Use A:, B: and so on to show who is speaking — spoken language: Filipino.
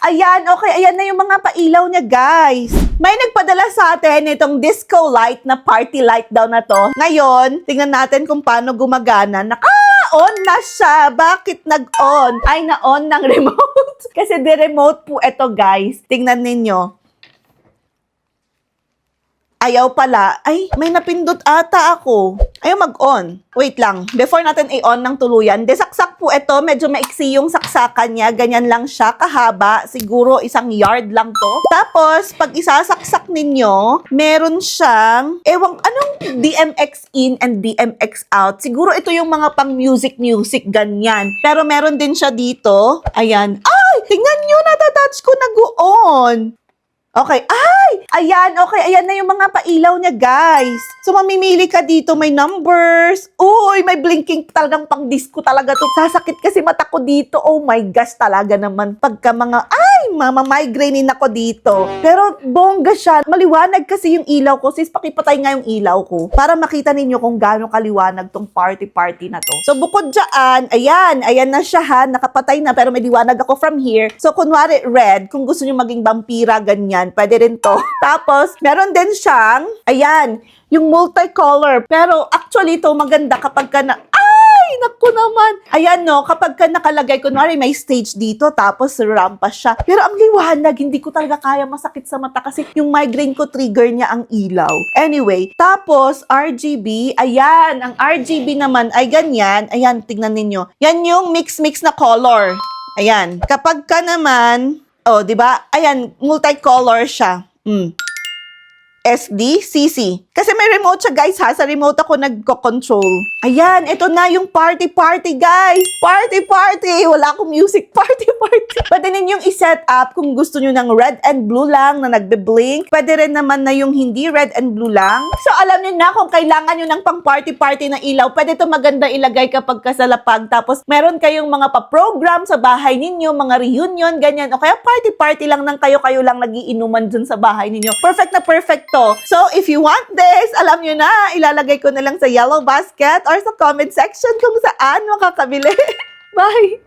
A: Ayan, okay, ayan na yung mga pailaw niya, guys. May nagpadala sa atin itong disco light na party light daw na to. Ngayon, tingnan natin kung paano gumagana. Naka-on na siya. Bakit nag-on? Ay, na-on ng remote. Kasi di-remote po ito, guys. Tingnan ninyo. Ayaw pala. Ay, may napindot ata ako. Ayaw mag-on. Wait lang. Before natin i-on ng tuluyan, desaksak po ito. Medyo maiksi yung saksakan niya. Ganyan lang siya. Kahaba. Siguro 1 yard lang to. Tapos, pag isasaksak ninyo, meron siyang, anong DMX in and DMX out. Siguro ito yung mga pang music, ganyan. Pero meron din siya dito. Ayan. Ay! Tingnan nyo, natatouch ko nag-on. Okay. Ay! Ayan, okay. Ayan na yung mga pailaw niya, guys. So, mamimili ka dito. May numbers. Uy, may blinking. Talagang pang disco talaga to. Sasakit kasi mata ko dito. Oh my gosh, talaga naman. Pagka mga, migraine ako dito. Pero, bongga siya. Maliwanag kasi yung ilaw ko. Sis, pakipatay nga yung ilaw ko. Para makita ninyo kung gaano kaliwanag tong party na to. So, bukod dyan, ayan na siya ha. Nakapatay na, pero may liwanag ako from here. So, kunwari, red. Kung gusto nyo maging vampira, ganyan. Pwede rin to. Tapos, meron din siyang, yung multicolor. Pero, actually, to maganda kapag ka na, naku naman. Ayan, no, kapag ka nakalagay, kunwari may stage dito, tapos rampa siya. Pero ang liwanag, hindi ko talaga kaya, masakit sa mata kasi yung migraine ko, trigger niya ang ilaw. Anyway, tapos RGB, ayan, ang RGB naman ay ganyan. Ayan, tignan ninyo. Yan yung mix-mix na color. Ayan. Kapag ka naman, di ba? Ayan, multicolor siya. SD, CC. Kasi may remote siya, guys, ha? Sa remote ako nagko-control. Ayan, ito na yung party, guys. Party. Wala akong music. Party. Pwede ninyong i-set up kung gusto nyo ng red and blue lang na nagbe-blink. Pwede rin naman na yung hindi red and blue lang. So, alam nyo na kung kailangan nyo ng pang party na ilaw. Pwede ito maganda ilagay kapag kasalapag. Tapos, meron kayong mga pa-program sa bahay ninyo, mga reunion, ganyan. O kaya party lang ng kayo lang nagiinuman dun sa bahay ninyo. Perfect na perfect to. So, if you want this, alam nyo na, ilalagay ko na lang sa yellow basket or sa comment section kung saan makakabili. Bye!